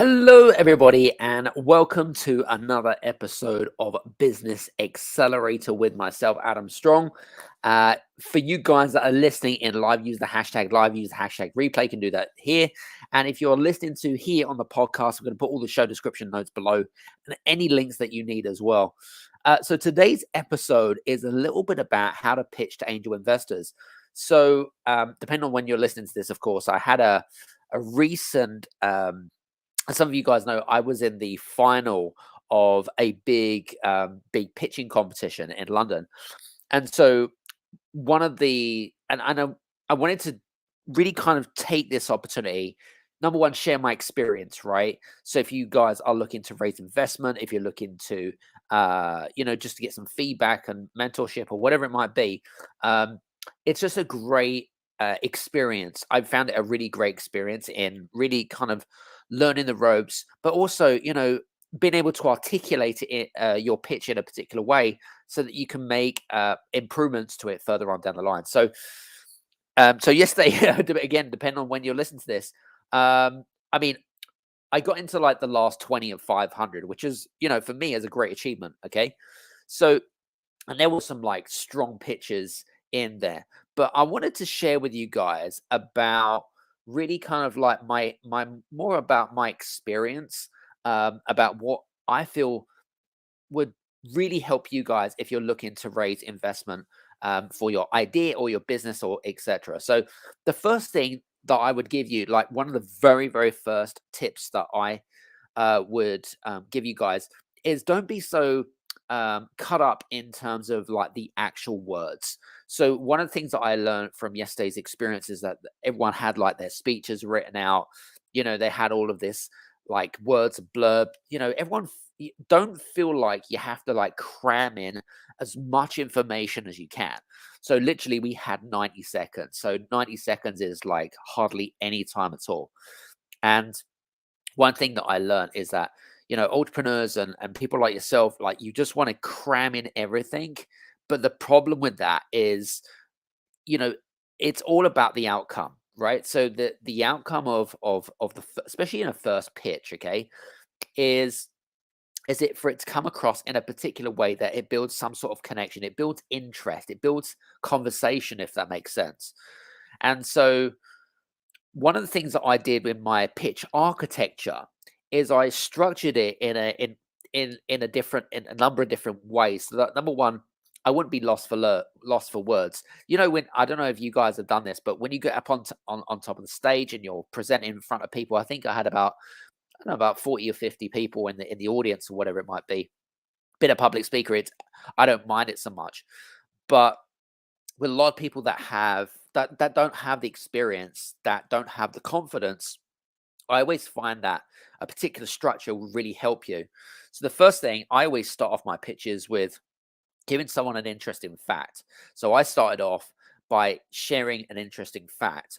Hello, everybody, and welcome to another episode of Business Accelerator with myself, Adam Strong. For you guys that are listening in live, use the hashtag live, use the hashtag replay. You can do that here. And if you're listening to here on the podcast, we're going to put all the show description notes below and any links that you need as well. So today's episode is a little bit about how to pitch to angel investors. So depending on when you're listening to this, of course, I had a recent as some of you guys know, I was in the final of a big pitching competition in London, and so one of the and I wanted to really kind of take this opportunity. Number one, share my experience, right? So if you guys are looking to raise investment, if you're looking to, just to get some feedback and mentorship or whatever it might be, um, it's just a great experience. I've found it a really great experience in really kind of learning the ropes, but also, being able to articulate your pitch in a particular way so that you can make improvements to it further on down the line. So yesterday, again, depending on when you're listening to this, I mean, I got into like the last 20 of 500, which is, for me is a great achievement. Okay. So, and there were some like strong pitches in there, but I wanted to share with you guys about really kind of like my more about my experience, about what I feel would really help you guys if you're looking to raise investment for your idea or your business or etc. So the first thing that I would give you, like one of the very first tips that I would give you guys, is don't be so cut up in terms of like the actual words. So one of the things that I learned from yesterday's experience is that everyone had like their speeches written out. They had all of this like words blurb. Everyone don't feel like you have to like cram in as much information as you can. So literally we had 90 seconds. So 90 seconds is like hardly any time at all. And one thing that I learned is that, entrepreneurs and people like yourself, like you just want to cram in everything. But the problem with that is, you know, it's all about the outcome, right? So the outcome of especially in a first pitch, okay, is it for it to come across in a particular way that it builds some sort of connection, it builds interest, it builds conversation, if that makes sense. And so one of the things that I did with my pitch architecture is I structured it in a number of different ways. So that number one, I wouldn't be lost for words. When I don't know if you guys have done this, but when you get up on top of the stage and you're presenting in front of people, I think I had about I don't know about 40 or 50 people in the audience or whatever it might be. Been a public speaker, I don't mind it so much, but with a lot of people that don't have the experience, that don't have the confidence, I always find that a particular structure will really help you. So the first thing I always start off my pitches with giving someone an interesting fact. So I started off by sharing an interesting fact.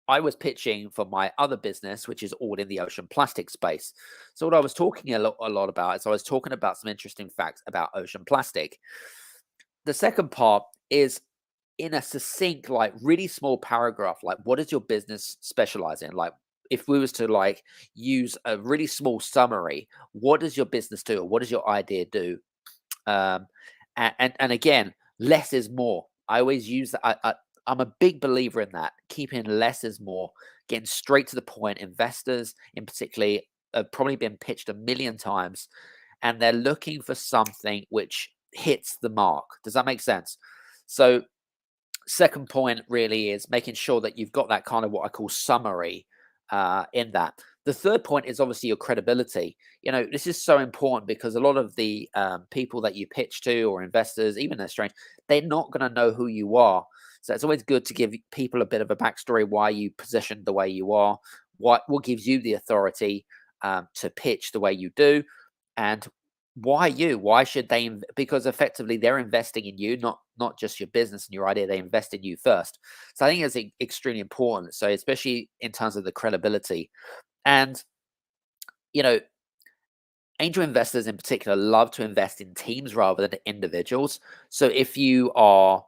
I was pitching for my other business, which is all in the ocean plastic space. So what I was talking a lot about is I was talking about some interesting facts about ocean plastic. The second part is in a succinct, like really small paragraph, like what does your business specialize in? Like if we was to like use a really small summary, what does your business do? Or what does your idea do? Um, and again, less is more. I always use that. I'm a big believer in that. Keeping less is more, getting straight to the point. Investors, in particular, have probably been pitched a million times, and they're looking for something which hits the mark. Does that make sense? So second point really is making sure that you've got that kind of what I call summary in that. The third point is obviously your credibility. This is so important because a lot of the people that you pitch to or investors, even they're strange, they're not going to know who you are. So it's always good to give people a bit of a backstory why you positioned the way you are, what gives you the authority to pitch the way you do, and why you? Why should they? Because effectively, they're investing in you, not just your business and your idea. They invest in you first. So I think it's extremely important. So especially in terms of the credibility, and you know, angel investors in particular love to invest in teams rather than individuals. So if you are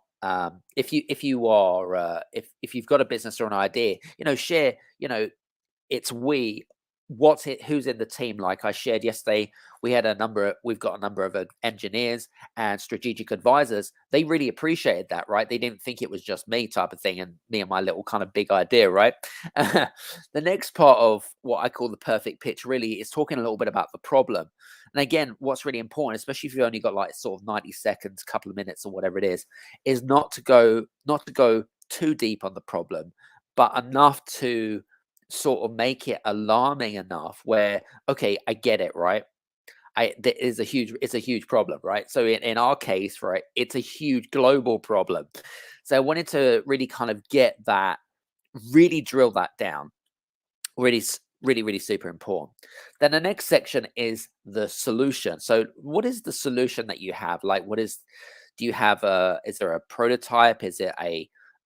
if you've got a business or an idea, share. It's we. who's in the team. Like I shared yesterday, we've got a number of engineers and strategic advisors. They really appreciated that, right? They didn't think it was just me type of thing, and me and my little kind of big idea, right? The next part of what I call the perfect pitch really is talking a little bit about the problem. And again, what's really important, especially if you've only got like sort of 90 seconds, couple of minutes or whatever it is not to go too deep on the problem, but enough to sort of make it alarming enough where, okay, I get it, right? It's a huge problem, right? So in our case, right, it's a huge global problem. So I wanted to really kind of get that, really drill that down. Really super important. Then the next section is the solution. So what is the solution that you have? Like, do you have is there a prototype?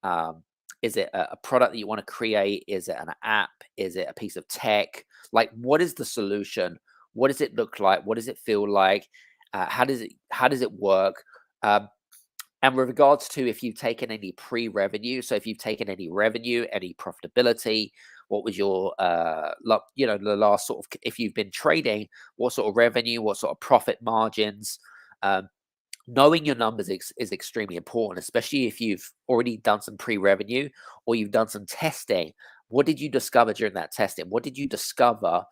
Um, is it a product that you want to create? Is it an app? Is it a piece of tech? Like, what is the solution? What does it look like? What does it feel like? How does it work? Um, and with regards to if you've taken any pre-revenue, so if you've taken any revenue, any profitability, what was your, the last sort of, if you've been trading, what sort of revenue, what sort of profit margins, um, knowing your numbers is extremely important, especially if you've already done some pre-revenue or you've done some testing. What did you discover during that testing? What did you discover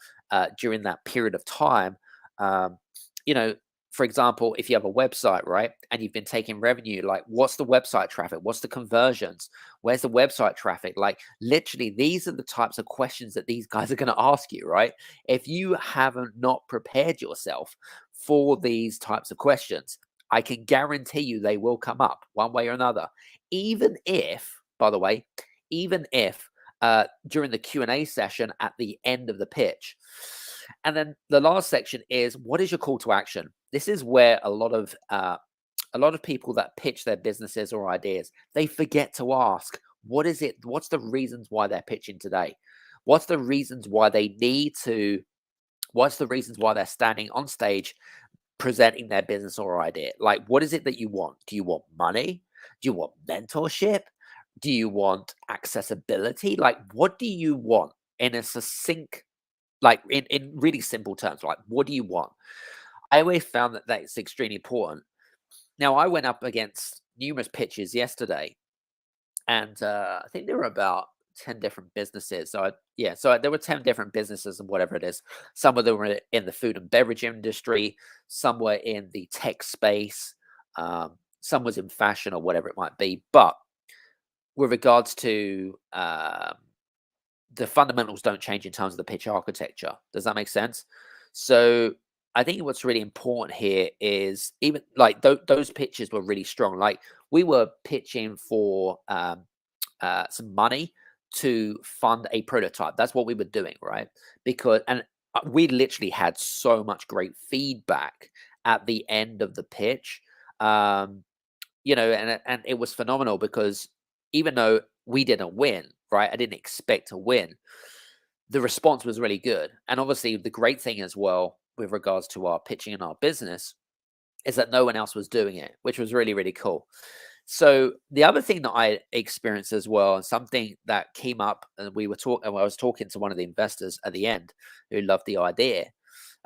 during that period of time? Um, you know, for example, if you have a website, right, and you've been taking revenue, like what's the website traffic? What's the conversions? Where's the website traffic? Like literally, these are the types of questions that these guys are going to ask you, right? If you haven't not prepared yourself for these types of questions, I can guarantee you they will come up one way or another. Even if, by the way, even if during the Q&A session at the end of the pitch. And then the last section is, what is your call to action? This is where a lot of people that pitch their businesses or ideas, they forget to ask, what is it? What's the reasons why they're pitching today? What's the reasons why they need to? What's the reasons why they're standing on stage presenting their business or idea? Like, what is it that you want? Do you want money? Do you want mentorship? Do you want accessibility? Like, what do you want in a succinct, like in really simple terms? Like, what do you want? I always found that that's extremely important. Now, I went up against numerous pitches yesterday, and I think there were about 10 different businesses. There were 10 different businesses and whatever it is. Some of them were in the food and beverage industry, some were in the tech space, some was in fashion or whatever it might be. But with regards to the fundamentals don't change in terms of the pitch architecture. Does that make sense? So I think what's really important here is even like those pitches were really strong. Like we were pitching for some money to fund a prototype. That's what we were doing, right? We literally had so much great feedback at the end of the pitch. Um, and it was phenomenal because even though we didn't win, right? I didn't expect to win. The response was really good. And obviously, the great thing as well with regards to our pitching and our business is that no one else was doing it, which was really, really cool. So the other thing that I experienced as well, and something that came up, and I was talking to one of the investors at the end who loved the idea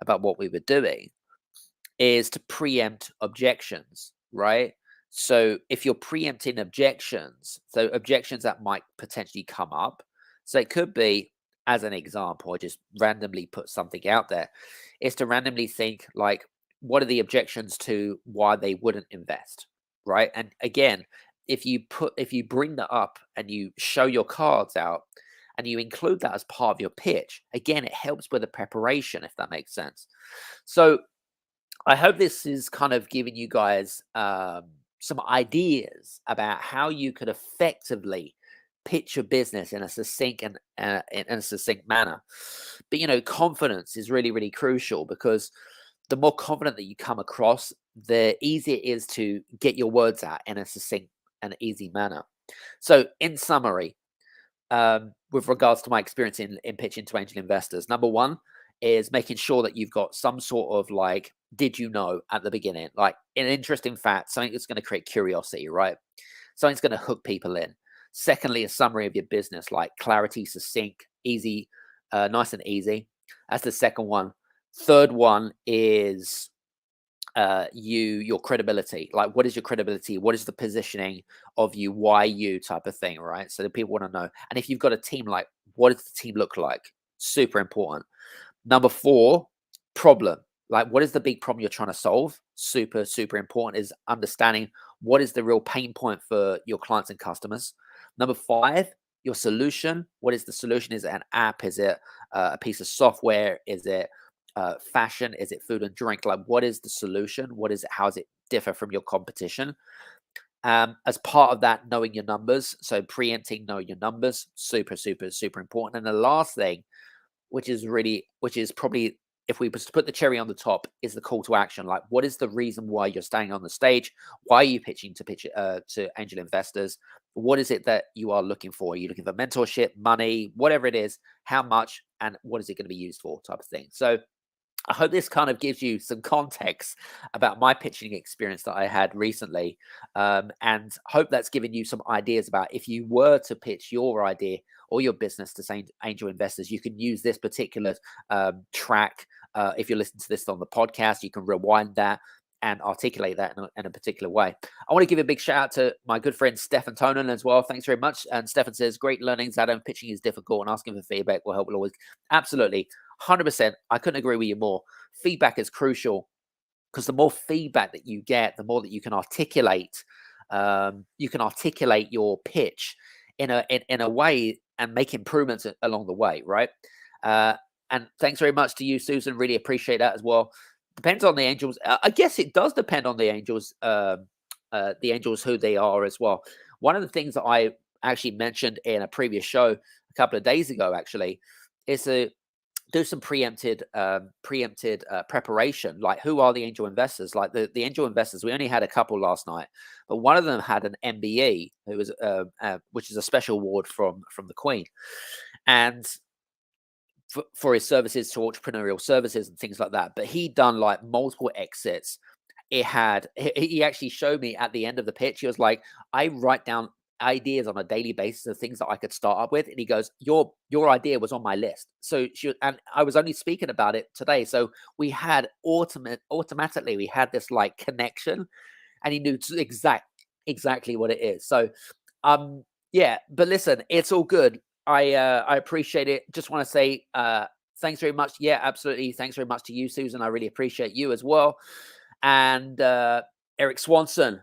about what we were doing, is to preempt objections, right? So if you're preempting objections, so objections that might potentially come up, so it could be, as an example, I just randomly put something out there, is to randomly think like, what are the objections to why they wouldn't invest, right? And again, if you bring that up and you show your cards out and you include that as part of your pitch, again, it helps with the preparation, if that makes sense. So I hope this is kind of giving you guys some ideas about how you could effectively pitch your business in a succinct and in a succinct manner. But confidence is really, really crucial because the more confident that you come across, the easier it is to get your words out in a succinct and easy manner. So, in summary, with regards to my experience in pitching to angel investors, number one is making sure that you've got some sort of like, did you know at the beginning? Like an interesting fact, something that's going to create curiosity, right? Something's going to hook people in. Secondly, a summary of your business, like clarity, succinct, easy, nice and easy. That's the second one. Third one is your credibility. Like, what is your credibility? What is the positioning of you? Why you type of thing, right? So that people want to know. And if you've got a team, like, what does the team look like? Super important. Number four, problem. Like, what is the big problem you're trying to solve? Super, super important is understanding what is the real pain point for your clients and customers. Number five, your solution. What is the solution? Is it an app? Is it a piece of software? Is it fashion? Is it food and drink? Like, what is the solution? What is it? How does it differ from your competition? As part of that, knowing your numbers. So preempting, know your numbers. Super, super, super important. And the last thing, which is probably, if we was to put the cherry on the top, is the call to action. Like, what is the reason why you're staying on the stage? Why are you pitching to angel investors? What is it that you are looking for? Are you looking for mentorship, money, whatever it is? How much, and what is it going to be used for, type of thing. So I hope this kind of gives you some context about my pitching experience that I had recently, and hope that's given you some ideas about if you were to pitch your idea or your business to say angel investors, you can use this particular track. If you listen to this on the podcast, you can rewind that and articulate that in a particular way. I want to give a big shout out to my good friend Stefan Tonen as well. Thanks very much. And Stefan says, great learnings, Adam. Pitching is difficult and asking for feedback will help. Will always. Absolutely. 100%. I couldn't agree with you more. Feedback is crucial because the more feedback that you get, the more that you can articulate. You can articulate your pitch in a way and make improvements along the way, right? And thanks very much to you, Susan. Really appreciate that as well. Depends on the angels. I guess it does depend on the angels who they are as well. One of the things that I actually mentioned in a previous show a couple of days ago, actually, is to do some preempted preparation. Like, who are the angel investors? Like the angel investors, we only had a couple last night, but one of them had an MBE, who was which is a special award from the Queen, and for his services to entrepreneurial services and things like that. But he'd done like multiple exits. He actually showed me at the end of the pitch. He was like, I write down ideas on a daily basis of things that I could start up with. And he goes, your idea was on my list. So and I was only speaking about it today. So we had automatically, we had this like connection, and he knew exactly what it is. So, yeah, but listen, it's all good. I appreciate it. Just want to say thanks very much. Yeah, absolutely. Thanks very much to you, Susan. I really appreciate you as well. And Eric Swanson,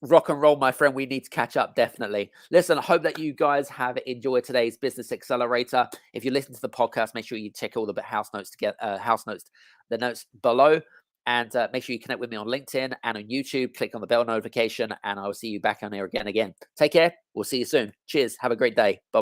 rock and roll, my friend. We need to catch up, definitely. Listen, I hope that you guys have enjoyed today's Business Accelerator. If you listen to the podcast, make sure you check all the the notes below. And make sure you connect with me on LinkedIn and on YouTube. Click on the bell notification, and I will see you back on here again. Take care. We'll see you soon. Cheers. Have a great day. Bye.